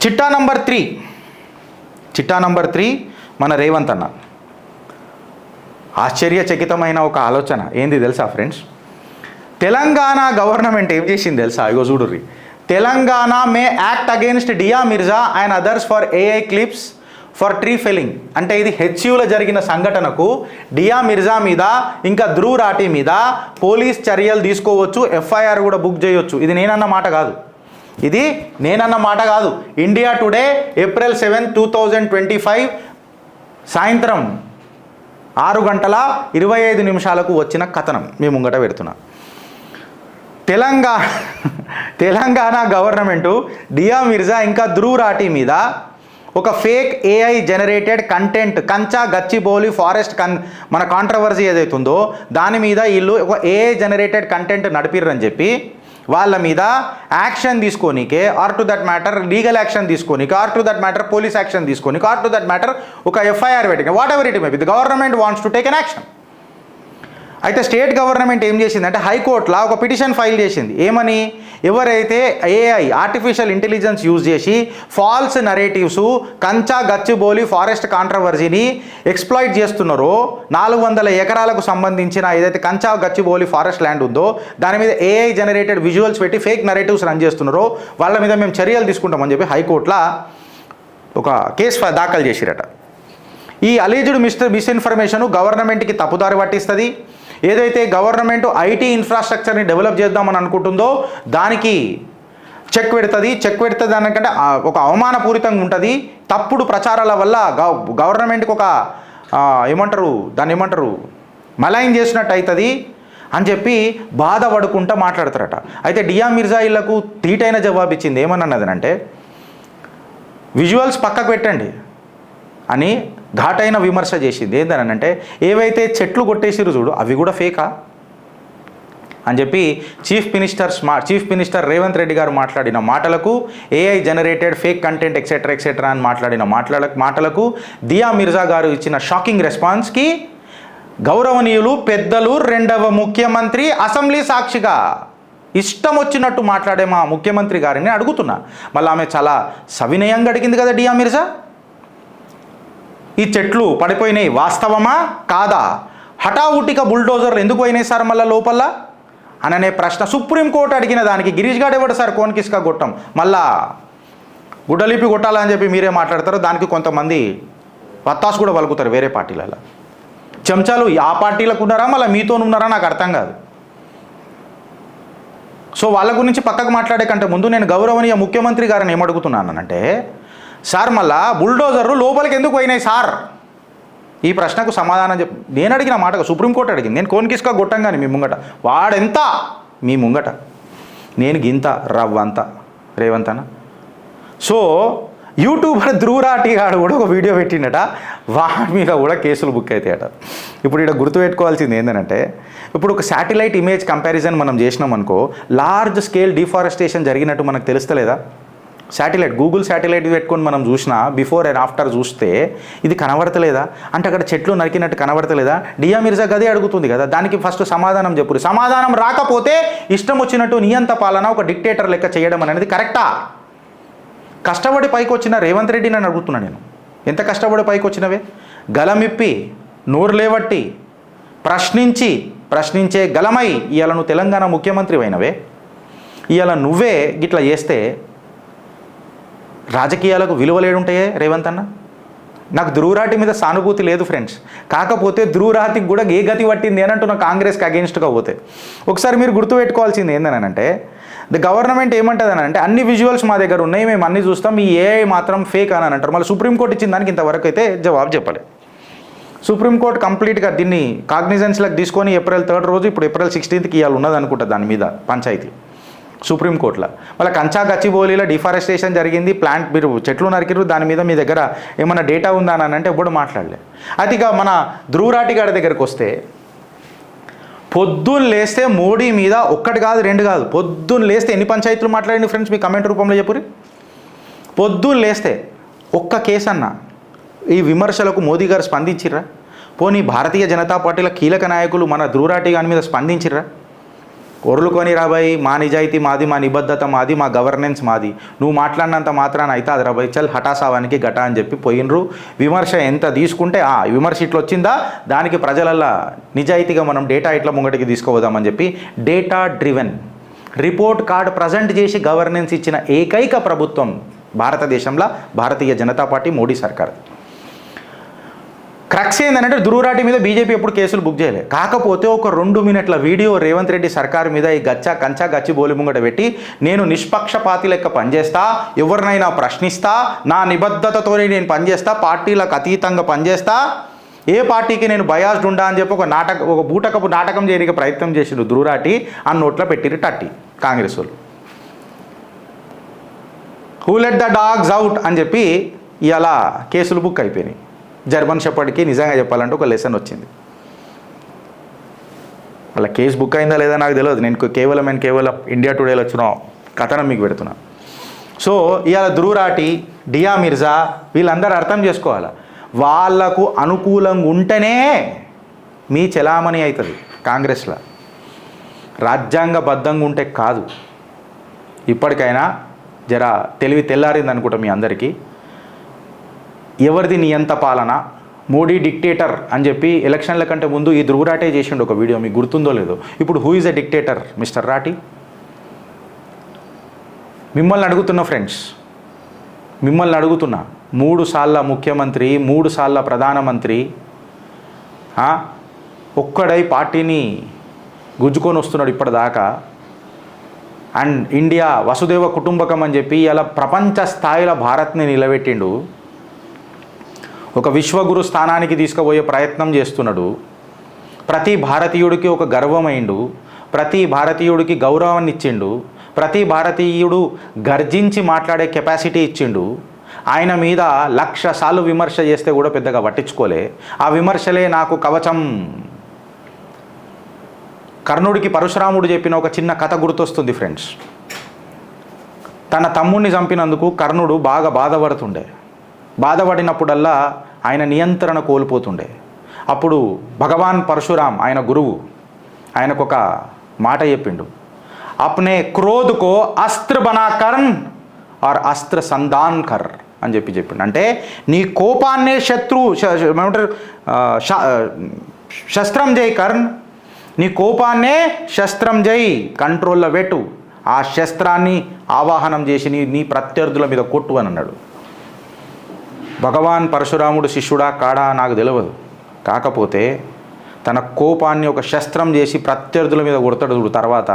చిట్టా నంబర్ 3 మన రేవంత్ అన్న. ఆశ్చర్యచకితమైన ఒక ఆలోచన ఏంది తెలుసా ఫ్రెండ్స్? తెలంగాణ గవర్నమెంట్ ఏం చేసింది తెలుసా? ఇగో చూడుర్రి. Telangana may act against Dia Mirza and others for AI clips for tree felling. అంటే ఇది హెచ్యూలో జరిగిన సంఘటనకు డియా మిర్జా మీద ఇంకా ధ్రువ్ రాఠీ మీద పోలీస్ చర్యలు తీసుకోవచ్చు, ఎఫ్ఐఆర్ కూడా బుక్ చేయొచ్చు. ఇది నేనన్న మాట కాదు. ఇండియా టుడే April 7, 2025 సాయంత్రం 6:25 వచ్చిన కథనం మీ ముంగట పెడుతున్నా. తెలంగాణ గవర్నమెంటు డియా మిర్జా ఇంకా ధ్రువ్ రాఠీ మీద ఒక fake AI generated content కంచా Gachibowli forest మన కాంట్రవర్సీ ఏదైతుందో దాని మీద వీళ్ళు ఒక ఏఐ జనరేటెడ్ కంటెంట్ నడిపిర్రని చెప్పి వాళ్ళ మీద యాక్షన్ తీసుకోనికే, or to that matter legal action తీసుకోనికే, or to that matter police action తీసుకోనికే, ఆర్ టు దట్ మ్యాటర్ ఒక ఎఫ్ఐఆర్ పెట్టిన whatever it may be the government wants to take an action. అయితే state government ఏం చేసిందంటే హైకోర్టులో ఒక petition file చేసింది. ఏమని? ఎవరైతే ఏఐ ఆర్టిఫిషియల్ ఇంటెలిజెన్స్ యూజ్ చేసి false narratives Kancha Gachibowli forest కాంట్రవర్సీని ఎక్స్ప్లాయిట్ చేస్తున్నారో 400 ఎకరాలకు సంబంధించిన ఏదైతే కంచా గచ్చిబౌలి ఫారెస్ట్ ల్యాండ్ ఉందో దాని మీద ఏఐ జనరేటెడ్ విజువల్స్ పెట్టి ఫేక్ నరేటివ్స్ రన్ చేస్తున్నారో వాళ్ళ మీద మేము చర్యలు తీసుకుంటామని చెప్పి హైకోర్టులో ఒక కేసు దాఖలు చేసిరట. ఈ అలీజ్డ్ మిస్ఇన్ఫర్మేషన్ గవర్నమెంట్కి తప్పుదారి పట్టిస్తుంది. ఏదైతే గవర్నమెంట్ ఐటీ ఇన్ఫ్రాస్ట్రక్చర్ని డెవలప్ చేద్దామని అనుకుంటుందో దానికి చెక్ పెడుతుంది దానికంటే ఒక అవమానపూరితంగా ఉంటుంది. తప్పుడు ప్రచారాల వల్ల గవర్నమెంట్కి ఒక ఏమంటారు మలైన్ చేసినట్టు అవుతుంది అని చెప్పి బాధపడుకుంటూ మాట్లాడతారట. అయితే డియా మిర్జా ఇళ్లకు తీటైన జవాబు ఇచ్చింది. ఏమన్నదంటే విజువల్స్ పక్కకు పెట్టండి అని ఘాటైన విమర్శ చేసింది. ఏంటనంటే ఏవైతే చెట్లు కొట్టేసిరు చూడు అవి కూడా ఫేకా అని చెప్పి చీఫ్ మినిస్టర్ రేవంత్ రెడ్డి గారు మాట్లాడిన మాటలకు, AI generated fake content etcetera అని మాట్లాడిన మాటలకు డియా మిర్జా గారు ఇచ్చిన షాకింగ్ రెస్పాన్స్కి గౌరవనీయులు పెద్దలు 2వ ముఖ్యమంత్రి అసెంబ్లీ సాక్షిగా ఇష్టం వచ్చినట్టు మాట్లాడే మా ముఖ్యమంత్రి గారిని అడుగుతున్నా. మళ్ళీ ఆమె చాలా సవినయంగా అడిగింది కదా డియా మిర్జా, ఈ చెట్లు పడిపోయినాయి వాస్తవమా కాదా? హఠావుటిగా బుల్డోజర్లు ఎందుకు పోయినాయి సార్ మళ్ళీ లోపల అననే ప్రశ్న సుప్రీంకోర్టు అడిగిన దానికి గిరీష్ గారు ఇవ్వడు సార్ కోన్కిస్కా కొట్టం మళ్ళా గుడ్డలిపి కొట్టాలని చెప్పి మీరే మాట్లాడతారు. దానికి కొంతమంది వత్తాసు కూడా పలుకుతారు వేరే పార్టీలలో. చెంచాలు ఆ పార్టీలకు ఉన్నారా మళ్ళీ మీతో ఉన్నారా నాకు అర్థం కాదు. సో వాళ్ళ గురించి పక్కకు మాట్లాడే కంటే ముందు నేను గౌరవనీయ ముఖ్యమంత్రి గారిని ఏమడుగుతున్నానంటే, సార్ మళ్ళా బుల్డోజర్లు లోపలికి ఎందుకు పోయినాయి సార్? ఈ ప్రశ్నకు సమాధానం నేను అడిగిన మాటగా సుప్రీంకోర్టు అడిగింది. నేను కోన్కిస్కా కొట్టంగాని మీ ముంగట వాడెంత మీ ముంగట నేను గింత రవ్వంత రేవంత్ అన్న. సో యూట్యూబర్ ధ్రువ్ రాఠీ గారు కూడా ఒక వీడియో పెట్టిండట, వాడి మీద కూడా కేసులు బుక్ అవుతాయట. ఇప్పుడు ఇక్కడ గుర్తుపెట్టుకోవాల్సింది ఏంటంటే ఇప్పుడు ఒక శాటిలైట్ ఇమేజ్ కంపారిజన్ మనం చేసినాం అనుకో, లార్జ్ స్కేల్ డిఫారెస్టేషన్ జరిగినట్టు మనకు తెలుస్తలేదా? గూగుల్ శాటిలైట్ పెట్టుకొని మనం చూసినా బిఫోర్ అండ్ ఆఫ్టర్ చూస్తే ఇది కనబడతలేదా? అంటే అక్కడ చెట్లు నరికినట్టు కనబడతలేదా? డియా మిర్జా గదే అడుగుతుంది కదా. దానికి ఫస్ట్ సమాధానం చెప్పురు. సమాధానం రాకపోతే ఇష్టం వచ్చినట్టు నియంత పాలన ఒక డిక్టేటర్ లెక్క చేయడం అనేది కరెక్టా? కష్టపడి పైకి వచ్చిన రేవంత్ రెడ్డి నన్ను అడుగుతున్నా నేను, ఎంత కష్టపడి పైకి వచ్చినవే? గలమిప్పి నోరు లేవట్టి ప్రశ్నించే గలమై ఇవాళ నువ్వు తెలంగాణ ముఖ్యమంత్రి అయినవే. ఇవాళ నువ్వే గిట్లా చేస్తే రాజకీయాలకు విలువలేడుంటాయే రేవంత్ అన్న. నాకు ధ్రువ్ రాఠీ మీద సానుభూతి లేదు ఫ్రెండ్స్. కాకపోతే ధ్రువ్ రాఠీకి కూడా ఏ గతి పట్టింది అని అంటున్నా కాంగ్రెస్కి అగెన్స్ట్గా పోతే. ఒకసారి మీరు గుర్తుపెట్టుకోవాల్సింది ఏందనంటే ద గవర్నమెంట్ ఏమంటుంది అని అంటే అన్ని విజువల్స్ మా దగ్గర ఉన్నాయి, మేము అన్ని చూస్తాం, ఈ ఏఐ మాత్రం ఫేక్ అని అంటారు. మళ్ళీ సుప్రీంకోర్టు ఇచ్చిన దానికి ఇంతవరకు అయితే జవాబు చెప్పలేదు. సుప్రీంకోర్టు కంప్లీట్గా దీన్ని కాగ్నిజెన్స్లకు తీసుకొని April 3 రోజు ఇప్పుడు April 16కి ఇవాళ ఉన్నది అనుకుంటా దాని మీద పంచాయతీ సుప్రీంకోర్టులో. మళ్ళీ కంచా గచ్చిబౌలిలో డిఫారెస్టేషన్ జరిగింది, ప్లాంట్ మీరు చెట్లు నరికిరు, దాని మీద మీ దగ్గర ఏమైనా డేటా ఉందా అని అంటే ఎప్పుడు మాట్లాడలే. అయితే ఇక మన ధ్రువ్ రాఠీ గారి దగ్గరికి వస్తే పొద్దున్న లేస్తే మోడీ మీద ఒక్కటి కాదు 2 కాదు, పొద్దున్న లేస్తే ఎన్ని పంచాయతీలు మాట్లాడండి ఫ్రెండ్స్, మీ కమెంట్ రూపంలో చెప్పురి. పొద్దున్న లేస్తే ఒక్క కేసు అన్న ఈ విమర్శలకు మోదీ గారు స్పందించిర్రా? పోనీ భారతీయ జనతా పార్టీల కీలక నాయకులు మన ధ్రువ్ రాఠీ గారి మీద స్పందించిర్రా? ఒరులుకొని రాబాయి, మా నిజాయితీ మాది, మా నిబద్ధత మాది, మా గవర్నెన్స్ మాది, నువ్వు మాట్లాడినంత మాత్రాన అయితే అది రాబాయి, చల్ హఠాసావానికి గటా అని చెప్పి పోయినరు. విమర్శ ఎంత తీసుకుంటే విమర్శ ఇట్లా వచ్చిందా, దానికి ప్రజలల్లా నిజాయితీగా మనం డేటా ఇట్లా ముంగటికి తీసుకుపోదామని చెప్పి data driven report card present చేసి గవర్నెన్స్ ఇచ్చిన ఏకైక ప్రభుత్వం భారతదేశంలో భారతీయ జనతా పార్టీ, మోడీ సర్కార్. క్రక్స్ ఏంటంటే ధృవరాటి మీద బీజేపీ ఎప్పుడు కేసులు బుక్ చేయలే. కాకపోతే ఒక 2 మినిట్ల వీడియో రేవంత్ రెడ్డి సర్కారు మీద ఈ గచ్చి బోలి ముంగట పెట్టి, నేను నిష్పక్షపాతి లెక్క పనిచేస్తా, ఎవరినైనా ప్రశ్నిస్తా, నా నిబద్ధతతోనే నేను పనిచేస్తా, పార్టీలకు అతీతంగా పనిచేస్తా, ఏ పార్టీకి నేను బయాస్డ్ ఉండా అని చెప్పి ఒక బూటకపు నాటకం చేయడానికి ప్రయత్నం చేసిండు ధృవరాటి. ఆ నోట్లో పెట్టిరు టట్టి కాంగ్రెస్ వాళ్ళు. Who let the dogs out అని చెప్పి ఇలా కేసులు బుక్ అయిపోయినాయి. జర్మన్ షెపర్డ్కి నిజంగా చెప్పాలంటే ఒక లెసన్ వచ్చింది. అలా కేసు బుక్ అయిందా లేదా నాకు తెలియదు. నేను కేవలం ఇండియా టుడేలో వచ్చిన కథనం మీకు పెడుతున్నా. సో ఇవాళ ధృవరాటి, డియా మిర్జా వీళ్ళందరూ అర్థం చేసుకోవాలి, వాళ్లకు అనుకూలంగా ఉంటేనే మీ చెలామణి అవుతుంది కాంగ్రెస్లో, రాజ్యాంగబద్ధంగా ఉంటే కాదు. ఇప్పటికైనా జరా తెలివి తెల్లారింది అనుకుంటా మీ అందరికీ. ఎవరిది నియంత పాలన, మోడీ డిక్టేటర్ అని చెప్పి ఎలక్షన్ల కంటే ముందు ఈ ధృవరాటే చేసిండు ఒక వీడియో, మీకు గుర్తుందో లేదో. ఇప్పుడు who is a dictator mister రాటి? మిమ్మల్ని అడుగుతున్నా ఫ్రెండ్స్, మిమ్మల్ని అడుగుతున్నా. 3 సార్ల ముఖ్యమంత్రి, 3 సార్ల ప్రధానమంత్రి, ఒక్కడై పార్టీని గుజ్జుకొని వస్తున్నాడు ఇప్పటిదాకా. అండ్ ఇండియా వసుదేవ కుటుంబకం అని చెప్పి ఇలా ప్రపంచ స్థాయిలో భారత్ని నిలబెట్టిండు. ఒక విశ్వగురు స్థానానికి తీసుకుపోయే ప్రయత్నం చేస్తున్నాడు. ప్రతి భారతీయుడికి ఒక గర్వమైండు, ప్రతి భారతీయుడికి గౌరవాన్ని ఇచ్చిండు, ప్రతి భారతీయుడు గర్జించి మాట్లాడే కెపాసిటీ ఇచ్చిండు. ఆయన మీద 1,00,000 సార్లు విమర్శ చేస్తే కూడా పెద్దగా పట్టించుకోలే. ఆ విమర్శలే నాకు కవచం. కర్ణుడికి పరశురాముడు చెప్పిన ఒక చిన్న కథ గుర్తొస్తుంది ఫ్రెండ్స్. తన తమ్ముడిని చంపినందుకు కర్ణుడు బాగా బాధపడుతుండే. బాధపడినప్పుడల్లా ఆయన నియంత్రణ కోల్పోతుండే. అప్పుడు భగవాన్ పరశురాం, ఆయన గురువు, ఆయనకొక మాట చెప్పిండు, అప్నే క్రోధ్ కో అస్త్ర బనా కర్న్ ఆర్ అస్త్ర సంధాన్ కర్ అని చెప్పిండు. అంటే నీ కోపాన్నే ఏమంటారు శస్త్రం జై కర్న్, నీ కోపాన్నే శస్త్రం జై, కంట్రోల్లో పెట్టు, ఆ శస్త్రాన్ని ఆవాహనం చేసి నీ ప్రత్యర్థుల మీద కొట్టు అని అన్నాడు. భగవాన్ పరశురాముడు శిష్యుడా కాడా నాకు తెలియదు. కాకపోతే తన కోపాన్ని ఒక శస్త్రం చేసి ప్రత్యర్థుల మీద కొడతాడు. తర్వాత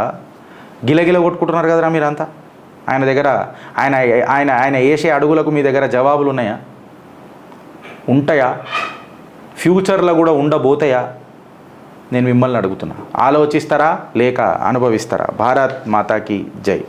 గిలగిల కొట్టుకుంటున్నారు కదరా మీరంతా. ఆయన దగ్గర ఆయన వేసే అడుగులకు మీ దగ్గర జవాబులు ఉన్నాయా? ఉంటాయా? ఫ్యూచర్లో కూడా ఉండబోతాయా? నేను మిమ్మల్ని అడుగుతున్నా. ఆలోచిస్తారా లేక అనుభవిస్తారా? భారత్ మాతాకి జై.